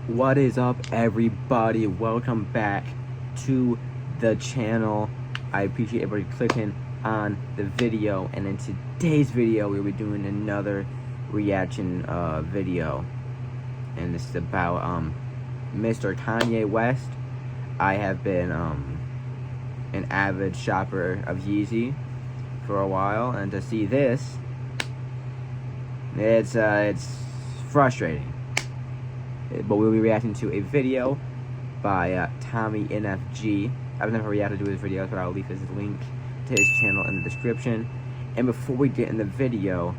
What is up, everybody? Welcome back to the channel. I appreciate everybody clicking on the video, and in today's video we'll be doing another reaction video, and this is about Mr. Kanye West. I have been an avid shopper of Yeezy for a while, and to see this, it's frustrating. But we'll be reacting to a video by Tommy NFG. I've never reacted to his videos, but I'll leave his link to his channel in the description. And before we get in the video,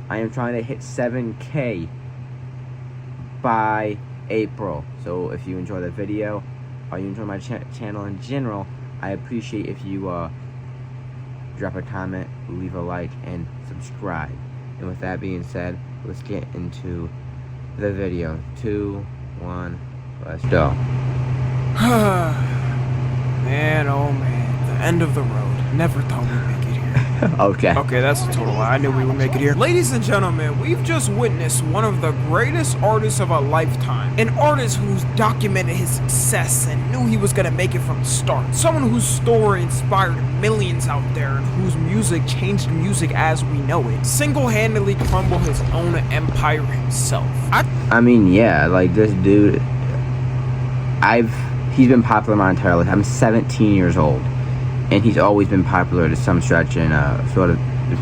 I am trying to hit 7K by April. So if you enjoy the video, or you enjoy my channel in general, I appreciate if you drop a comment, leave a like, and subscribe. And with that being said, let's get into the video. 2, 1, let's go. Man, oh man, the end of the road. Never thought we'd make it here. Okay, that's a total lie. I knew we would make it here. Ladies and gentlemen, we've just witnessed one of the greatest artists of a lifetime. An artist who's documented his success and knew he was gonna make it from the start. Someone whose story inspired millions out there and whose music changed music as we know it. Single-handedly crumbled his own empire himself. I mean, yeah, like this dude, he's been popular my entire life. I'm 17 years old, and he's always been popular to some stretch, and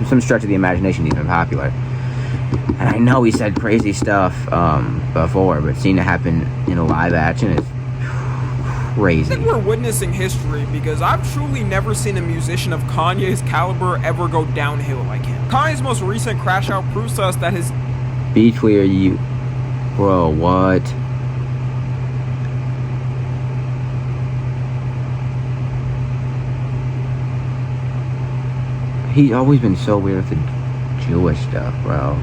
some stretch of the imagination he's been popular. And I know he said crazy stuff before, but seeing it happen in a live action is crazy. I think we're witnessing history because I've truly never seen a musician of Kanye's caliber ever go downhill like him. Kanye's most recent crash out proves to us that his... Be clear, bro, what? He's always been so weird with the Jewish stuff, bro.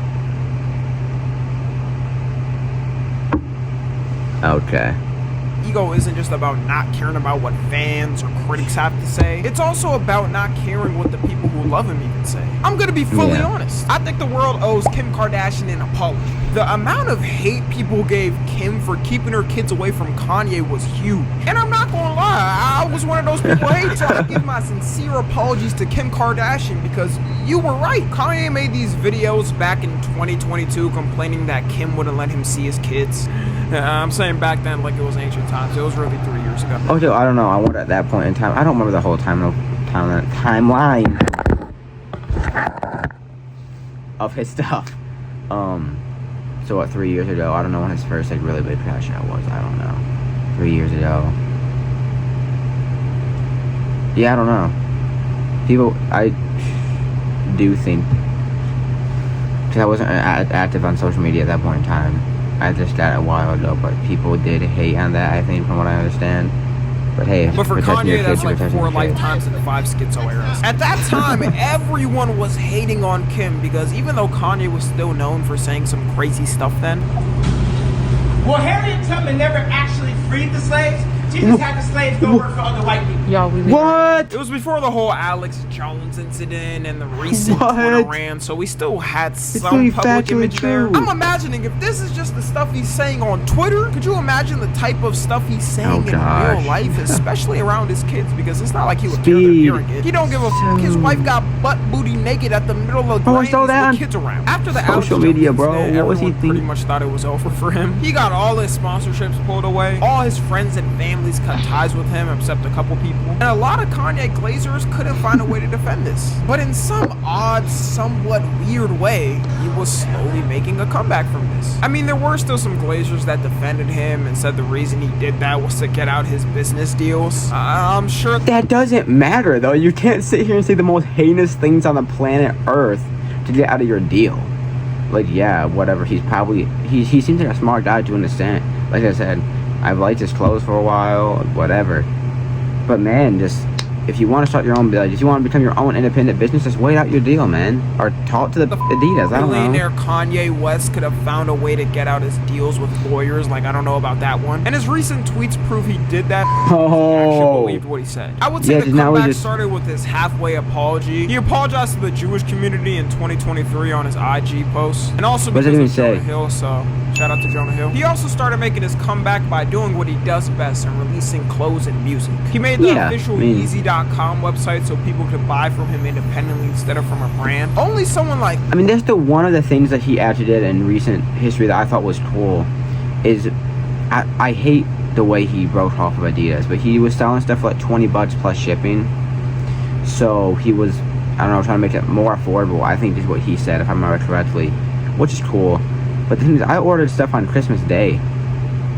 Okay. Ego isn't just about not caring about what fans or critics have to say. It's also about not caring what the people who love him even say. I'm gonna be fully honest. I think the world owes Kim Kardashian an apology. The amount of hate people gave Kim for keeping her kids away from Kanye was huge. And I'm not gonna lie, I was one of those people who hate, so I give my sincere apologies to Kim Kardashian because you were right. Kanye made these videos back in 2022 complaining that Kim wouldn't let him see his kids. I'm saying back then like it was ancient times. It was really 3 years ago. Okay, I don't know. I wonder at that point in time. I don't remember the whole timeline of his stuff. So what, 3 years ago? I don't know when his first like really big crash out was. I don't know. 3 years ago. Yeah, I don't know. I do think, because I wasn't active on social media at that point in time. I just got it a while ago, but people did hate on that, I think, from what I understand. But hey, but for Kanye, that's like 4 lifetimes and 5 schizo eras. At that time, everyone was hating on Kim because even though Kanye was still known for saying some crazy stuff then. Well, Harriet Tubman never actually freed the slaves. She just had the slaves go work for other white people. What? It was before the whole Alex Jones incident and the recent Twitter rant, so we still had some public image there. I'm imagining if this is just the stuff he's saying on Twitter, could you imagine the type of stuff he's saying in real life, especially around his kids? Because it's not like he would care they're hearing it. He don't give a fuck. His wife got butt booty naked at the middle of the Grammys with kids around. After the social media, bro, what was he thinking? Pretty much thought it was over for him. He got all his sponsorships pulled away. All his friends and family cut ties with him except a couple people, and a lot of Kanye Glazers couldn't find a way to defend this. But in some odd, somewhat weird way, he was slowly making a comeback from this. I mean, there were still some Glazers that defended him and said the reason he did that was to get out his business deals. I'm sure that doesn't matter though. You can't sit here and say the most heinous things on the planet Earth to get out of your deal. Like, yeah, whatever, he seems like a smart guy to understand. Like I said, I've liked his clothes for a while, whatever. But man, just if you want to start your own, if you want to become your own independent business, just wait out your deal, man. Or talk to the Adidas. I don't know. Billionaire Kanye West could have found a way to get out his deals with lawyers. Like, I don't know about that one. And his recent tweets prove he did that. Oh. He actually believed what he said. I would say the comeback started with his halfway apology. He apologized to the Jewish community in 2023 on his IG post, and also because of Jonah Hill. So Shout out to Jonah Hill. He also started making his comeback by doing what he does best and releasing clothes and music. He made the official Yeezy.com website so people could buy from him independently instead of from a brand. Only someone like... I mean, that's one of the things that he actually did in recent history that I thought was cool is I hate the way he broke off of Adidas, but he was selling stuff for like $20 plus shipping. So he was, I don't know, trying to make it more affordable, I think is what he said, if I remember correctly, which is cool. But the thing is, I ordered stuff on Christmas Day.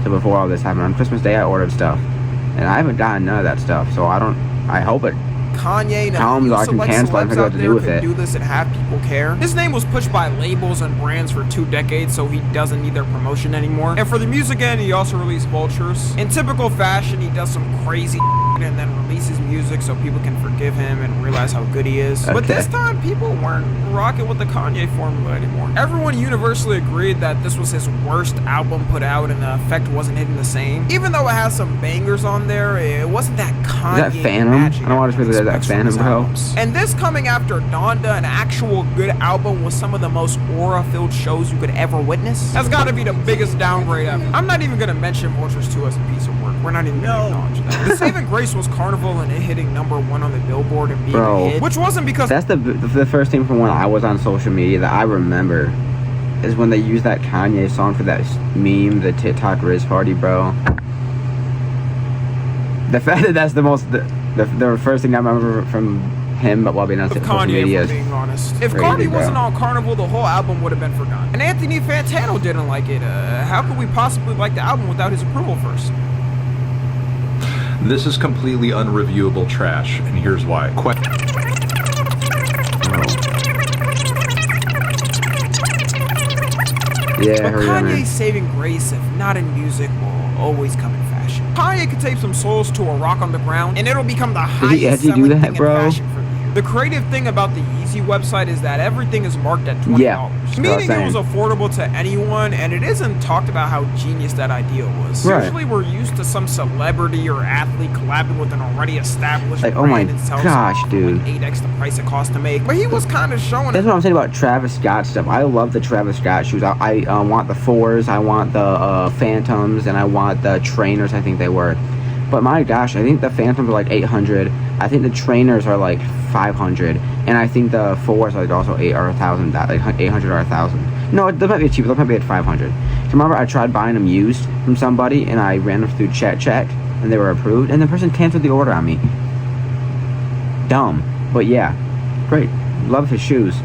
So before all this happened, on Christmas Day I ordered stuff. And I haven't gotten none of that stuff, so I hope it Kanye comes, I can cancel it and figure out what to do with it. Do this and have people care. His name was pushed by labels and brands for 2 decades, so he doesn't need their promotion anymore. And for the music end, he also released Vultures. In typical fashion, he does some crazy and then releases music so people can forgive him and realize how good he is. Okay. But this time, people weren't rocking with the Kanye formula anymore. Everyone universally agreed that this was his worst album put out and the effect wasn't hitting the same. Even though it has some bangers on there, it wasn't that Kanye Is that Phantom? magic. I don't want to really that Phantom, bro. And this coming after Donda, an actual good album with some of the most aura-filled shows you could ever witness, that's gotta be the biggest downgrade ever. I'm not even gonna mention Vultures 2 as a piece of work. We're not even gonna acknowledge that. The saving grace was Carnival and it hitting #1 on the Billboard and being a hit, which wasn't because... That's the first thing from when I was on social media that I remember is when they used that Kanye song for that meme, the TikTok Riz Party, bro. The fact that that's the first thing I remember from him while being on social media. If being honest, if Cardi wasn't on Carnival, the whole album would have been forgotten. And Anthony Fantano didn't like it. How could we possibly like the album without his approval first? This is completely unreviewable trash, and here's why. Yeah, but Kanye's saving grace, if not in music, will always come in fashion. Kanye could tape some souls to a rock on the ground, and it'll become the highest selling thing in fashion for the year. The creative thing about the Yeezy website is that everything is marked at $20. Yeah, meaning it was affordable to anyone, and it isn't talked about how genius that idea was. Right. Usually we're used to some celebrity or athlete collabing with an already established brand oh my and sells gosh, dude. like 8x the price it costs to make. But he was kind of showing That's what I'm saying about Travis Scott stuff. I love the Travis Scott shoes. I want the 4s, I want the Phantoms, and I want the trainers, I think they were. But my gosh, I think the Phantoms are like 800. I think the trainers are like 500, and I think the 4s are like also 8 or 1,000, like 800 or 1,000. No, they might be cheaper. They might be at 500. So remember, I tried buying them used from somebody, and I ran them through check, and they were approved, and the person canceled the order on me. Dumb, but yeah, great. Love his shoes.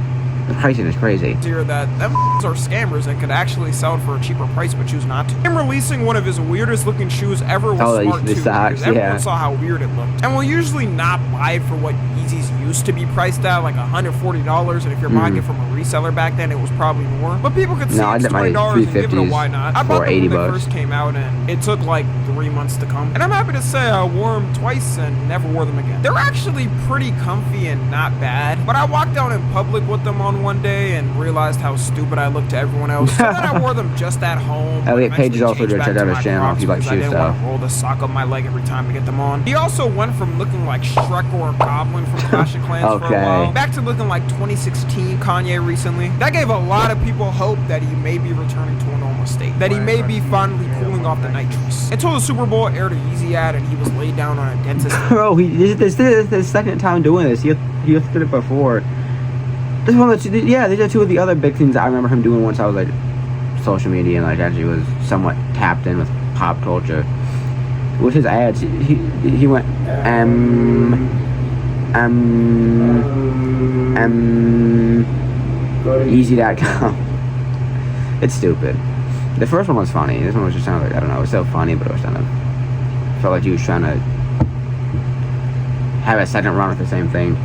The pricing is crazy. That them are scammers and could actually sell it for a cheaper price but choose not to. Him releasing one of his weirdest looking shoes ever was smart too, because everyone saw how weird it looked. And we'll usually not buy it for what Yeezys used to be priced at, like $140, and if you're buying it from a reseller back then, it was probably more. But people could see it's $20 and give it a why not. I bought them when they first came out, and it took like 3 months to come. And I'm happy to say I wore them twice and never wore them again. They're actually pretty comfy and not bad, but I walked out in public with them on one day and realized how stupid I looked to everyone else. So then I wore them just at home. Elliot Page is also to check out his channel if you like shoes stuff. I didn't want to roll the sock up my leg every time to get them on. He also went from looking like Shrek or a Goblin from Clash of Clans for a while, back to looking like 2016 Kanye recently. That gave a lot of people hope that he may be returning to a normal state, that he may be finally cooling off the nitrous. Until the Super Bowl aired a Yeezy ad and he was laid down on a dentist. Bro, this is his second time doing this. He did it before. This one, these are two of the other big things that I remember him doing once I was like social media and like actually was somewhat tapped in with pop culture. With his ads, he went Easy.com. It's stupid. The first one was funny. This one was just kind of like, I don't know, it was so funny, but it was kind of felt like he was trying to have a second run with the same thing.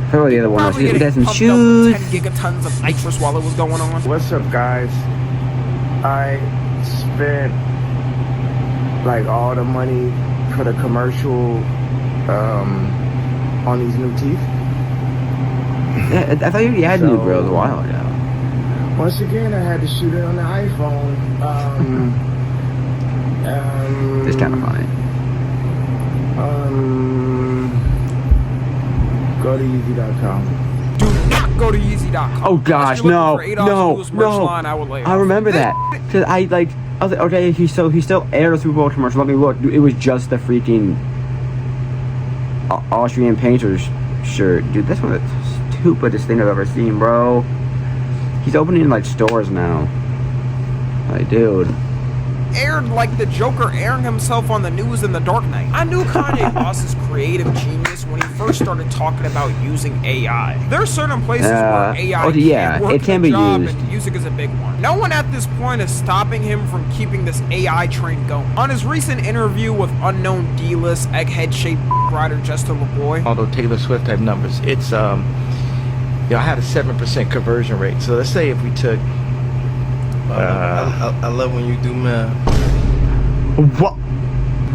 Probably the other one was he had some shoes. 10 gigatons of nitrous while it was going on. What's up, guys? I spent like all the money for the commercial on these new teeth. Yeah, I thought you already had new grills a while ago. Once again, I had to shoot it on the iPhone. It's kind of funny. Go to Yeezy.com. Do not go to Yeezy.com. Oh gosh, no, no. I remember that. Cause I was like, okay, he still aired a Super Bowl commercial. Let me look. Dude, it was just the freaking Austrian Painters shirt. Dude, that's one of the stupidest thing I've ever seen, bro. He's opening like stores now. Like, dude. Aired like the Joker airing himself on the news in The Dark Knight. I knew Kanye lost his creative genius when he first started talking about using AI. There are certain places where AI it can be job, used. and music is a big one. No one at this point is stopping him from keeping this AI train going. On his recent interview with unknown D-list egghead-shaped writer Justin LeBoy, although Taylor Swift type numbers, it's I had a 7% conversion rate. So let's say if we took I love when you do math. What?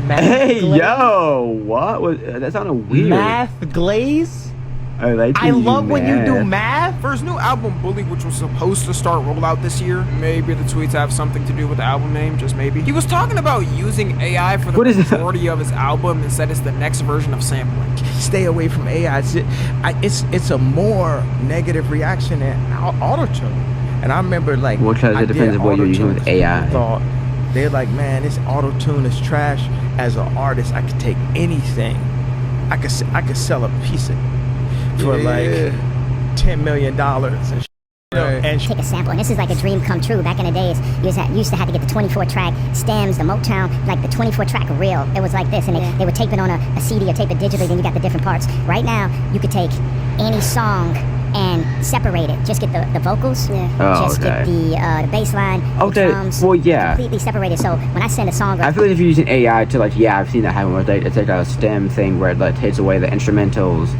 Hey, yo, what was that? Sounded weird. Math glaze. I love when you do math. For his new album Bully, which was supposed to start rollout this year, maybe the tweets have something to do with the album name, just maybe. He was talking about using AI for the majority of his album and said it's the next version of sampling. Stay away from AI. It's a more negative reaction than auto-tune. And I remember, like, because it depends on what you're using with AI. They're like, man, this auto-tune is trash. As an artist, I could take anything. I could sell a piece of for like $10 million and and take a sample, and this is like a dream come true. Back in the days, you used to have to get the 24-track stems, the Motown, like the 24-track reel. It was like this, and they would tape it on a CD or tape it digitally, then you got the different parts. Right now, you could take any song and separate it. Just get the vocals, just get the bass line, the drums, completely separated. So when I send a song, I feel like if you're using AI to, like, I've seen that happen where it's like a stem thing where it like takes away the instrumentals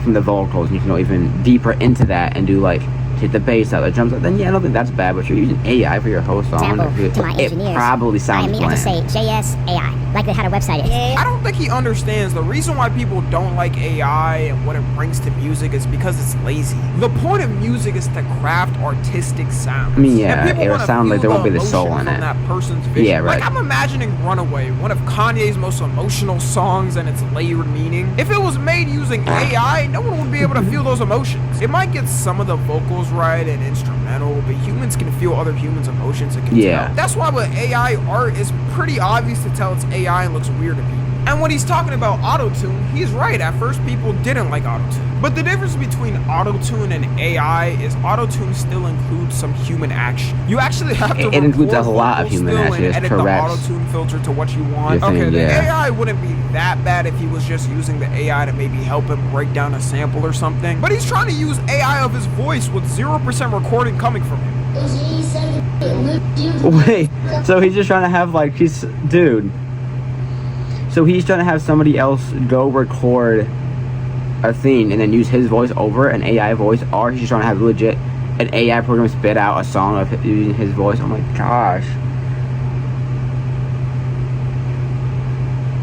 from the vocals, and you can go even deeper into that and do like take the bass out, the drums out, then I don't think that's bad. But if you're using AI for your whole song, to my engineers, it probably sounds bland. I just say JS AI, like they had a website. I don't think he understands the reason why people don't like AI and what it brings to music is because it's lazy. The point of music is to craft artistic sounds. I mean, it'll sound like there won't be the soul in it. That person's vision. Yeah, right. Like, I'm imagining Runaway, one of Kanye's most emotional songs and its layered meaning. If it was made using AI, no one would be able to feel those emotions. It might get some of the vocals right and instrumental, but humans can feel other humans' emotions and can tell. That's why with AI art, it's pretty obvious to tell it's AI and looks weird to people. And when he's talking about auto-tune, he's right. At first, people didn't like auto-tune. But the difference between auto-tune and AI is auto-tune still includes some human action. You actually have to it includes a lot of human action. and edit the auto-tune filter to what you want. The AI wouldn't be that bad if he was just using the AI to maybe help him break down a sample or something. But he's trying to use AI of his voice with 0% recording coming from him. Wait, so he's just trying to have like dude. So he's trying to have somebody else go record a thing and then use his voice over an AI voice, or he's just trying to have legit an AI program spit out a song of using his voice. Oh my gosh,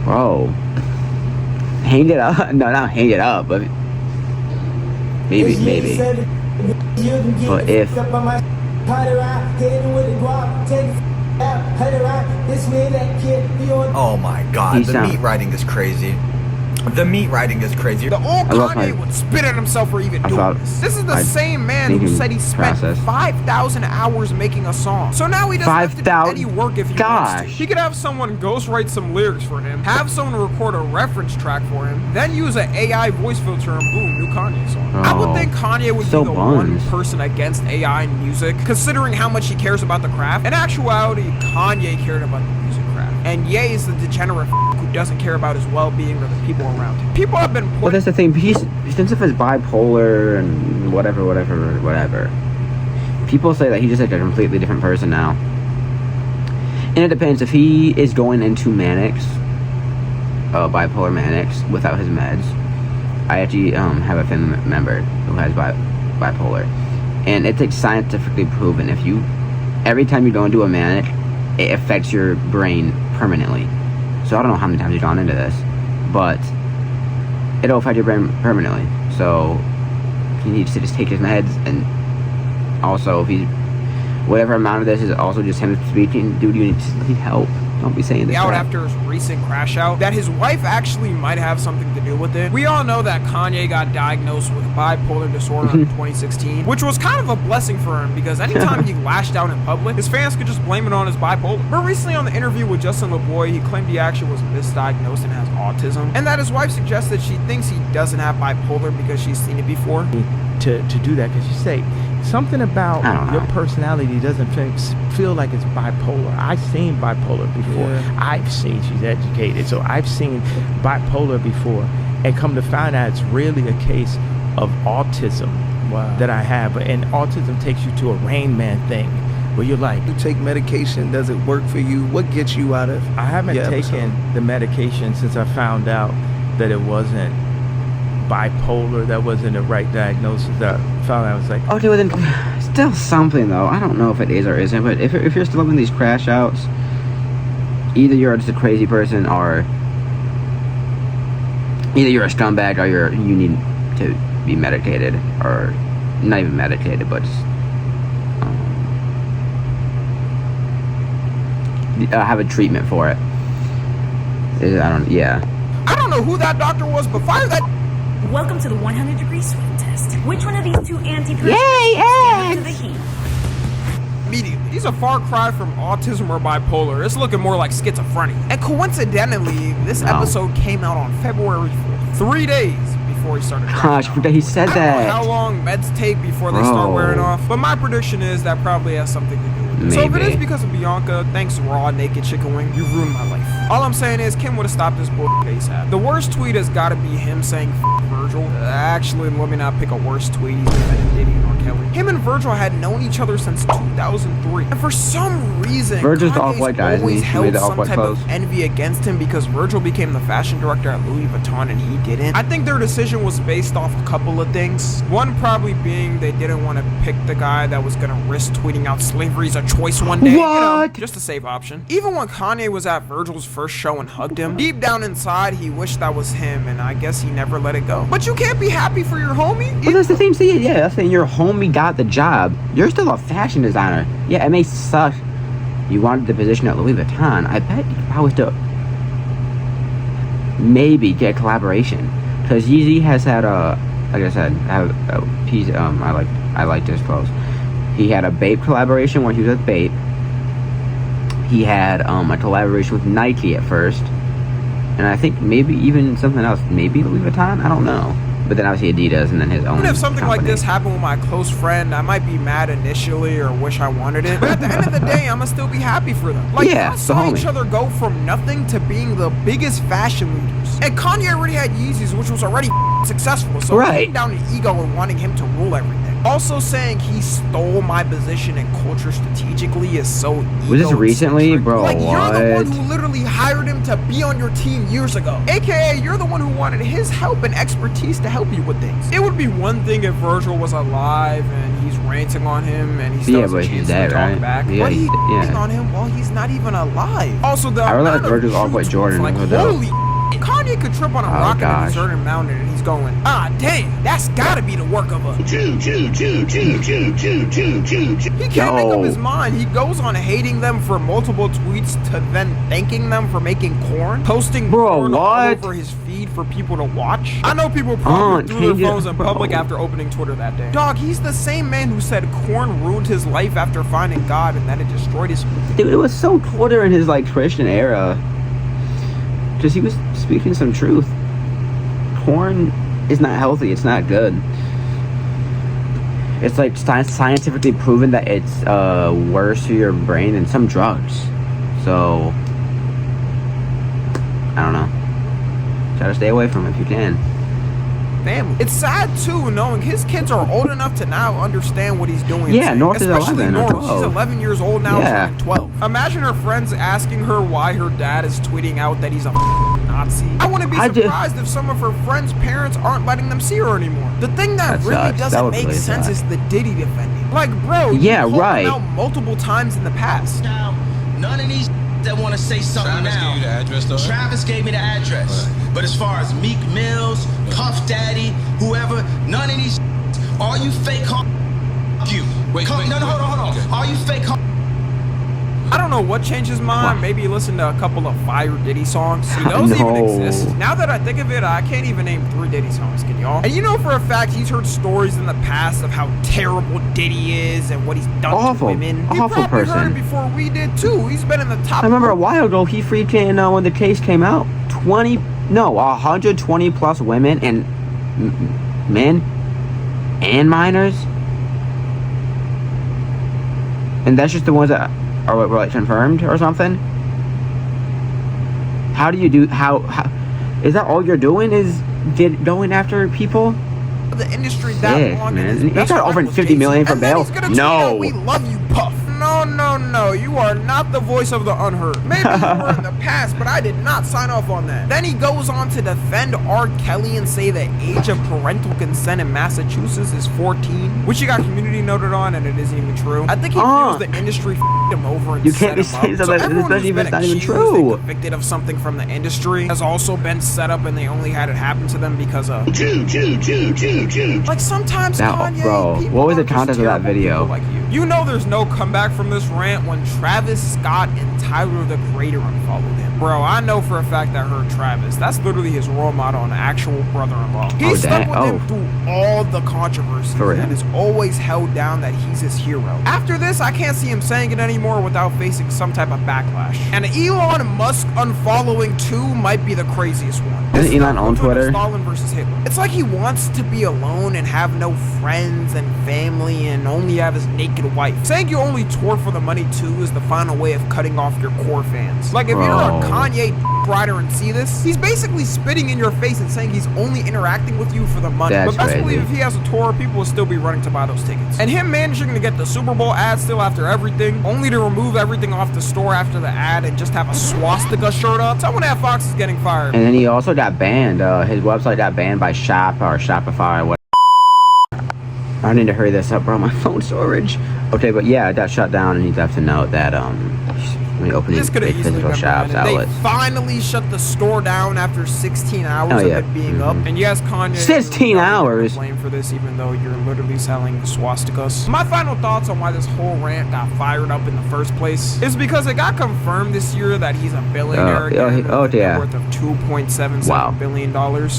bro, hang it up. No, not hang it up, but maybe. But if oh my god, the meat writing is crazy. The meat writing is crazy. The old Kanye would spit at himself for even doing this. This is the same man who said he spent 5,000 hours making a song. So now he doesn't have to do any work if he wants to. He could have someone ghostwrite some lyrics for him, have someone record a reference track for him, then use an AI voice filter and boom, new Kanye song. I would think Kanye would be the one person against AI in music, considering how much he cares about the craft. In actuality, Kanye cared about the music craft. And Ye is the degenerate who doesn't care about his well-being or the people around him. People have been well, that's the thing. Since if it's bipolar and whatever. People say that he's just like a completely different person now. And it depends. If he is going into manics, bipolar manics, without his meds. I actually have a family member who has bipolar. And it's like scientifically proven. Every time you go into a manic, it affects your brain permanently. So I don't know how many times he's gone into this, but it'll affect your brain permanently. So he needs to just take his meds, and also if he's whatever amount of this is also just him speaking, dude, you need help. Don't be saying this out crap. after his recent crash out, that his wife actually might have something to do with it. We all know that Kanye got diagnosed with bipolar disorder in 2016, which was kind of a blessing for him because anytime he lashed out in public, his fans could just blame it on his bipolar. But recently on the interview with Justin LeBoy, he claimed he actually was misdiagnosed and has autism, and that his wife suggests that she thinks he doesn't have bipolar because she's seen it before. To do that, because you say something about your personality doesn't feel like it's bipolar. I've seen bipolar before. I've seen, she's educated, so I've seen bipolar before, and come to find out it's really a case of autism that I have. And autism takes you to a Rain Man thing where you're like, You take medication, does it work for you? What gets you out of I haven't taken the medication since I found out that it wasn't bipolar, that wasn't the right diagnosis. I found out, I was like, Okay, well then, still something though. I don't know if it is or isn't, but if you're still having these crash outs, either you're just a crazy person, or either you're a scumbag, or you need to be medicated, or not even medicated, but just have a treatment for it. I don't know who that doctor was, but fire that. Welcome to the 100-degree swim test. Which one of these two anti-persons Yay, stand up to the heat? Immediately. He's a far cry from autism or bipolar. It's looking more like schizophrenia. And coincidentally, this episode came out on February 4th, 3 days before he started. Gosh, he said I that. don't know how long meds take before they start wearing off, but my prediction is that probably has something to do with it. So if it is because of Bianca, thanks Raw Naked Chicken Wing, you ruined my life. All I'm saying is Kim would have stopped this bullshit ASAP. The worst tweet has got to be him saying F Virgil. Actually, let me not pick a worse tweet. He's defending Diddy and R. Kelly. Him and Virgil had known each other since 2003, and for some reason, Virgil's the Kanye's off-white guy, isn't he? always He held made the some off-white type clothes. of envy against him because Virgil became the fashion director at Louis Vuitton and he didn't. I think their decision was based off a couple of things. One probably being they didn't want to pick the guy that was gonna risk tweeting out slavery's a choice one day. What? You know, just a safe option. Even when Kanye was at Virgil's first show and hugged him, deep down inside he wished that was him, and I guess he never let it go. But you can't be happy for your homie. Well, that's the thing. See, yeah, that's the thing. Your homie got the job. You're still a fashion designer. Yeah, it may suck. You wanted the position at Louis Vuitton. I bet if I was to maybe get collaboration, because Yeezy has had like I said, I have a piece. I like this clothes. He had a Bape collaboration where he was with Bape. He had a collaboration with Nike at first, and I think maybe even something else, maybe Louis Vuitton. I don't know. But then obviously Adidas, and then his own. Even if something like company. this happened with my close friend, I might be mad initially or wish I wanted it. But at the end of the day, I'ma still be happy for them. Like, Yeah, y'all saw the homie. each other go from nothing to being the biggest fashion leaders. And Kanye already had Yeezys, which was already successful. So Right. putting down the ego and wanting him to rule everything. Also saying he stole my position in culture strategically is so Was this recently? egocentric. Bro, like, you're the one what? who literally hired him to be on your team years ago. AKA, you're the one who wanted his help and expertise to help you with things. It would be one thing if Virgil was alive and he's ranting on him and he still has a but chance he's to dead, talk right? back. Yeah, but he's yeah. on him while he's not even alive. Also, the I really like amount of Virgil's truth off-white was Jordan, like, no doubt. holy Kanye could trip on a Oh, rock in a gosh. deserted mountain and he's going, damn, that's gotta be the work of a... He can't make up his mind. He goes on hating them for multiple tweets to then thanking them for making corn, posting corn all what? over his feed for people to watch. I know people probably threw their change it. phones in public after opening Twitter that day. Dog, he's the same man who said corn ruined his life after finding God and that it destroyed his... Dude, it was so Twitter in his like Christian era. Just he was speaking some truth. Porn is not healthy. It's not good. It's like scientifically proven that it's worse for your brain than some drugs. So I don't know. Try to stay away from it if you can. family. It's sad too knowing his kids are old enough to now understand what he's doing. Yeah, North is Especially 11 or North. 12. She's 11 years old now, Yeah. turning 12. Imagine her friends asking her why her dad is tweeting out that he's a Nazi. I wouldn't be surprised if some of her friends' parents aren't letting them see her anymore. The thing that really sucks. That doesn't would make really sense suck. is the Diddy defending. Like, bro, Yeah, you called right. him out multiple times in the past. Now, none of these that want to say something Travis now. gave you the address, though, right? Travis gave me the address. Right. But as far as Meek Mills, Puff Daddy, whoever, none of these, all you fake you. Wait, No, hold on. Okay. All you fake I don't know what changed his mind. Wow. Maybe he listened to a couple of fire Diddy songs. Do those even exist? Now that I think of it, I can't even name 3 Diddy songs, can y'all? And you know for a fact he's heard stories in the past of how terrible Diddy is and what he's done to women. He Awful probably person. heard it before we did too. He's been in the top. I remember a while ago he freaking when the case came out, 120 plus women and men and minors, and that's just the ones that are like confirmed or something. How do you do? How is that all you're doing? Is going after people? The industry that long, man. And He got offered $50 million for bail. No. We love you, Puff. No. You are not the voice of the unheard. Maybe you were in the past, but I did not sign off on that. Then he goes on to defend R. Kelly and say the age of parental consent in Massachusetts is 14, which he got community noted on, and it isn't even true. I think he feels the industry f***ed him over and you can't be saying something, especially if it's not even true. Convicted of something from the industry has also been set up, and they only had it happen to them because of like sometimes Kanye, bro, what was the context of that video? Like you know there's no comeback from this rant when Travis Scott and Tyler the Creator unfollowed him. Bro, I know for a fact that hurt Travis. That's literally his role model and actual brother-in-law. He stuck with him through all the controversies and has always held down that he's his hero. After this, I can't see him saying it anymore without facing some type of backlash. And Elon Musk unfollowing too might be the craziest one. Isn't Elon on Twitter? Stalin versus Hitler. It's like he wants to be alone and have no friends and family and only have his naked wife. Saying you only tour for the money too is the final way of cutting off your core fans. Like if you're a Kanye rider and see this, he's basically spitting in your face and saying he's only interacting with you for the money. That's but best crazy. believe if he has a tour, people will still be running to buy those tickets. And him managing to get the Super Bowl ad still after everything, only to remove everything off the store after the ad and just have a swastika shirt up. Someone at Fox is getting fired. And then he also got banned. His website got banned by Shopify or whatever. I need to hurry this up, bro. My phone storage. Okay, but yeah, it got shut down, and he's have to note that when he opened physical shops, outlets. They finally shut the store down after 16 hours of it being up. And yes, Kanye 16 hours. Blame for this, even though you're literally selling swastikas. My final thoughts on why this whole rant got fired up in the first place is because it got confirmed this year that he's a billionaire again, with a net worth of $2.77 billion,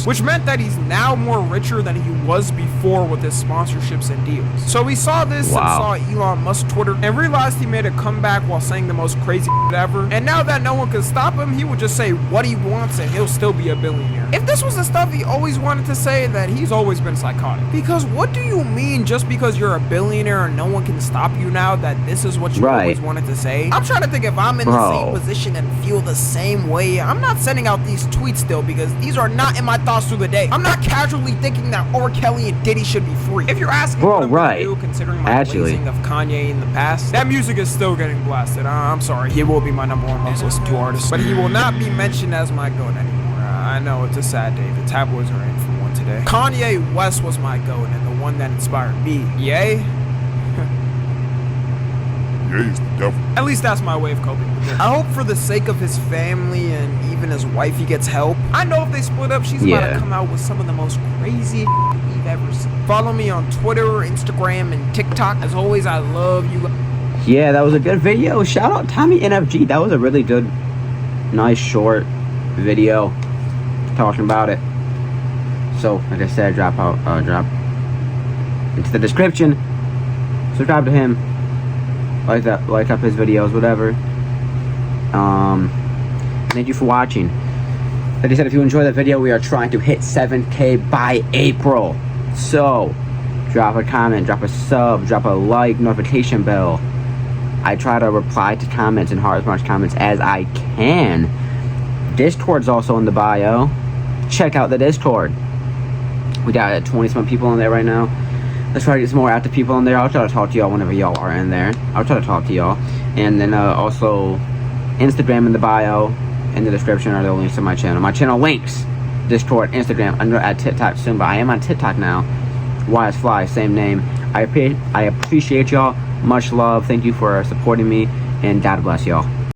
which meant that he's now more richer than he was before with his sponsorships and deals. So we saw this and saw Elon Musk Twitter and realized he made a comeback while saying the most crazy ever. And now that no one can stop him, he would just say what he wants and he'll still be a billionaire. If this was the stuff he always wanted to say, then he's always been psychotic. Because what do you mean just because you're a billionaire and no one can stop you now that this is what you always wanted to say? I'm trying to think if I'm in the same position and feel the same way. I'm not sending out these tweets still because these are not in my thoughts through the day. I'm not casually thinking that R. Kelly and Diddy should be free. If you're asking what I'm gonna do, considering my blazing of Kanye in the past, that music is still getting blasted. I'm sorry, he will be my #1 most listened to artist, but he will not be mentioned as my GOAT anymore. I know it's a sad day. The tabloids are in for one today. Kanye West was my GOAT and the one that inspired me. Yay? He's the devil. At least that's my way of coping with it. I hope for the sake of his family and even his wife he gets help. I know if they split up, she's about to come out with some of the most crazy we've ever seen. Follow me on Twitter, Instagram, and TikTok. As always, I love you. Yeah, that was a good video. Shout out Tommy NFG. That was a really good, nice, short video talking about it. So, like I said, drop into the description. Subscribe to him. Like up his videos, whatever. Thank you for watching. Like I said, if you enjoyed that video, we are trying to hit 7K by April. So, drop a comment, drop a sub, drop a like, notification bell. I try to reply to comments and heart as much comments as I can. Discord's also in the bio. Check out the Discord. We got 20-some people in there right now. Let's try to get some more active people in there. I'll try to talk to y'all whenever y'all are in there. I'll try to talk to y'all. And then also Instagram in the bio, in the description are the links to my channel. My channel links, Discord, Instagram. I'm at TikTok soon, but I am on TikTok now. YSFly, same name. I appreciate y'all. Much love. Thank you for supporting me. And God bless y'all.